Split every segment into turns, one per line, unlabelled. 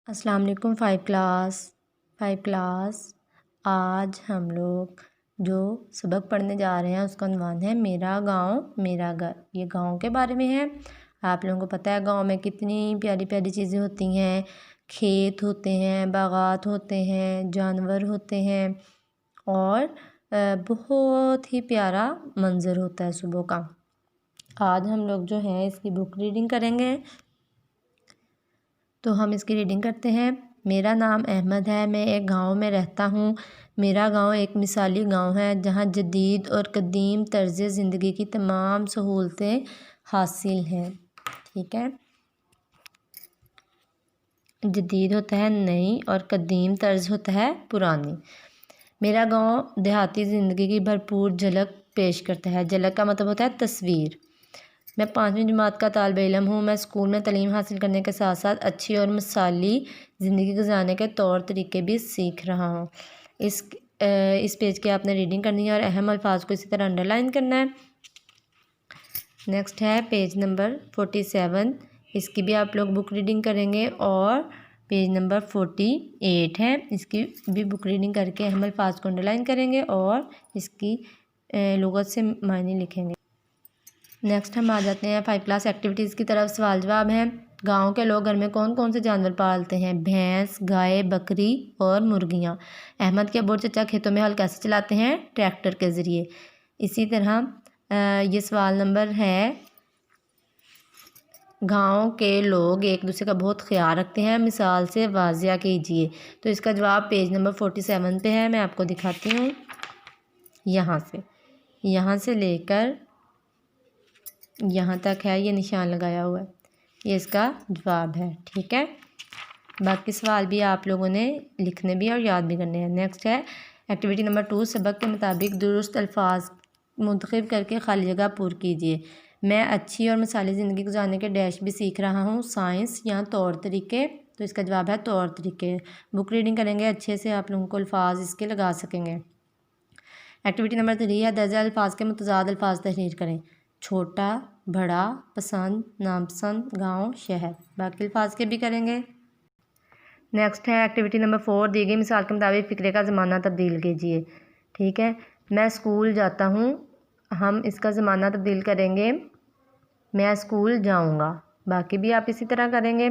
السلام علیکم five class آج ہم لوگ جو سبق پڑھنے جا رہے ہیں اس کا عنوان ہے میرا گاؤں میرا گھر۔ یہ گاؤں کے بارے میں ہے۔ آپ لوگوں کو پتہ ہے گاؤں میں کتنی پیاری پیاری چیزیں ہوتی ہیں، کھیت ہوتے ہیں، باغات ہوتے ہیں، جانور ہوتے ہیں اور بہت ہی پیارا منظر ہوتا ہے صبح کا۔ آج ہم لوگ جو ہیں اس کی بک ریڈنگ کریں گے، تو ہم اس کی ریڈنگ کرتے ہیں۔ میرا نام احمد ہے، میں ایک گاؤں میں رہتا ہوں۔ میرا گاؤں ایک مثالی گاؤں ہے جہاں جدید اور قدیم طرز زندگی کی تمام سہولتیں حاصل ہیں۔ ٹھیک ہے، جدید ہوتا ہے نئی اور قدیم طرز ہوتا ہے پرانی۔ میرا گاؤں دیہاتی زندگی کی بھرپور جھلک پیش کرتا ہے۔ جھلک کا مطلب ہوتا ہے تصویر۔ میں 5ویں جماعت کا طالب علم ہوں۔ میں اسکول میں تعلیم حاصل کرنے کے ساتھ ساتھ اچھی اور مثالی زندگی گزارنے کے طور طریقے بھی سیکھ رہا ہوں۔ اس پیج کی آپ نے ریڈنگ کرنی ہے اور اہم الفاظ کو اسی طرح انڈر لائن کرنا ہے۔ نیکسٹ ہے پیج نمبر 47۔ اس کی بھی آپ لوگ بک ریڈنگ کریں گے اور پیج نمبر 48 ہے، اس کی بھی بک ریڈنگ کر کے اہم الفاظ کو انڈر لائن کریں گے اور اس کی لغت سے معنی لکھیں گے۔ نیکسٹ ہم آ جاتے ہیں 5 کلاس ایکٹیویٹیز کی طرف۔ سوال جواب ہیں۔ گاؤں کے لوگ گھر میں کون کون سے جانور پالتے ہیں؟ بھینس، گائے، بکری اور مرغیاں۔ احمد کے ابو اور چچا کھیتوں میں ہل کیسے چلاتے ہیں؟ ٹریکٹر کے ذریعے۔ اسی طرح یہ سوال نمبر ہے، گاؤں کے لوگ ایک دوسرے کا بہت خیال رکھتے ہیں، مثال سے واضح کیجیے۔ تو اس کا جواب پیج نمبر 47 پہ ہے، میں آپ کو دکھاتی ہوں۔ یہاں سے لے کر یہاں تک ہے، یہ نشان لگایا ہوا ہے، یہ اس کا جواب ہے۔ ٹھیک ہے، باقی سوال بھی آپ لوگوں نے لکھنے بھی اور یاد بھی کرنے ہیں۔ نیکسٹ ہے ایکٹیویٹی نمبر 2۔ سبق کے مطابق درست الفاظ منتخب کر کے خالی جگہ پر کیجیے۔ میں اچھی اور مثالی زندگی گزارنے کے ڈیش بھی سیکھ رہا ہوں۔ سائنس یا طور طریقے، تو اس کا جواب ہے طور طریقے۔ بک ریڈنگ کریں گے، اچھے سے آپ لوگوں کو الفاظ اس کے لگا سکیں گے۔ ایکٹیویٹی نمبر 3 ہے درجہ الفاظ کے متضاد الفاظ تحریر کریں۔ چھوٹا، بڑا، پسند، ناپسند، گاؤں، شہر۔ باقی الفاظ کے بھی کریں گے۔ نیکسٹ ہے ایکٹیویٹی نمبر 4۔ دی گئی مثال کے مطابق فقرے کا زمانہ تبدیل کیجیے۔ ٹھیک ہے، میں اسکول جاتا ہوں، ہم اس کا زمانہ تبدیل کریں گے میں اسکول جاؤں گا۔ باقی بھی آپ اسی طرح کریں گے۔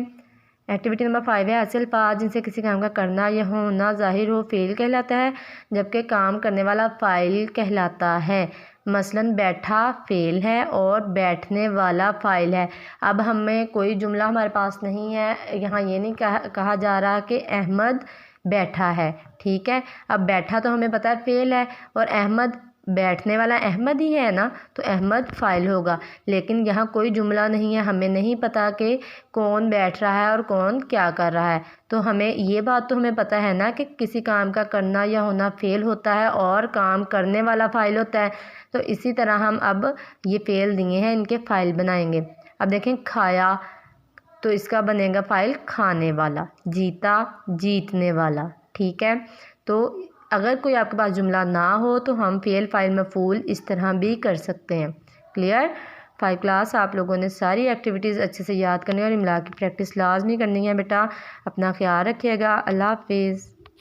ایکٹیویٹی نمبر 5 ہے ایسے الفاظ جن سے کسی کام کا کرنا یا ہونا ظاہر ہو فعل کہلاتا ہے، جبکہ کام کرنے والا فاعل کہلاتا ہے۔ مثلاً بیٹھا فعل ہے اور بیٹھنے والا فاعل ہے۔ اب ہمیں کوئی جملہ ہمارے پاس نہیں ہے، یہاں یہ نہیں کہا جا رہا کہ احمد بیٹھا ہے۔ ٹھیک ہے، اب بیٹھا تو ہمیں پتہ ہے فعل ہے اور احمد بیٹھنے والا احمد ہی ہے نا، تو احمد فاعل ہوگا، لیکن یہاں کوئی جملہ نہیں ہے، ہمیں نہیں پتہ کہ کون بیٹھ رہا ہے اور کون کیا کر رہا ہے۔ تو ہمیں یہ بات تو ہمیں پتہ ہے نا کہ کسی کام کا کرنا یا ہونا فعل ہوتا ہے اور کام کرنے والا فاعل ہوتا ہے۔ تو اسی طرح ہم اب یہ فعل دیے ہیں، ان کے فاعل بنائیں گے۔ اب دیکھیں کھایا، تو اس کا بنے گا فاعل کھانے والا۔ جیتا، جیتنے والا۔ ٹھیک ہے، تو اگر کوئی آپ کے پاس جملہ نہ ہو تو ہم فعل فاعل مفعول اس طرح بھی کر سکتے ہیں۔ کلیئر؟ 5 کلاس آپ لوگوں نے ساری ایکٹیویٹیز اچھے سے یاد کرنی اور املا کی پریکٹس لازمی کرنی ہے بیٹا۔ اپنا خیال رکھیے گا۔ اللہ حافظ۔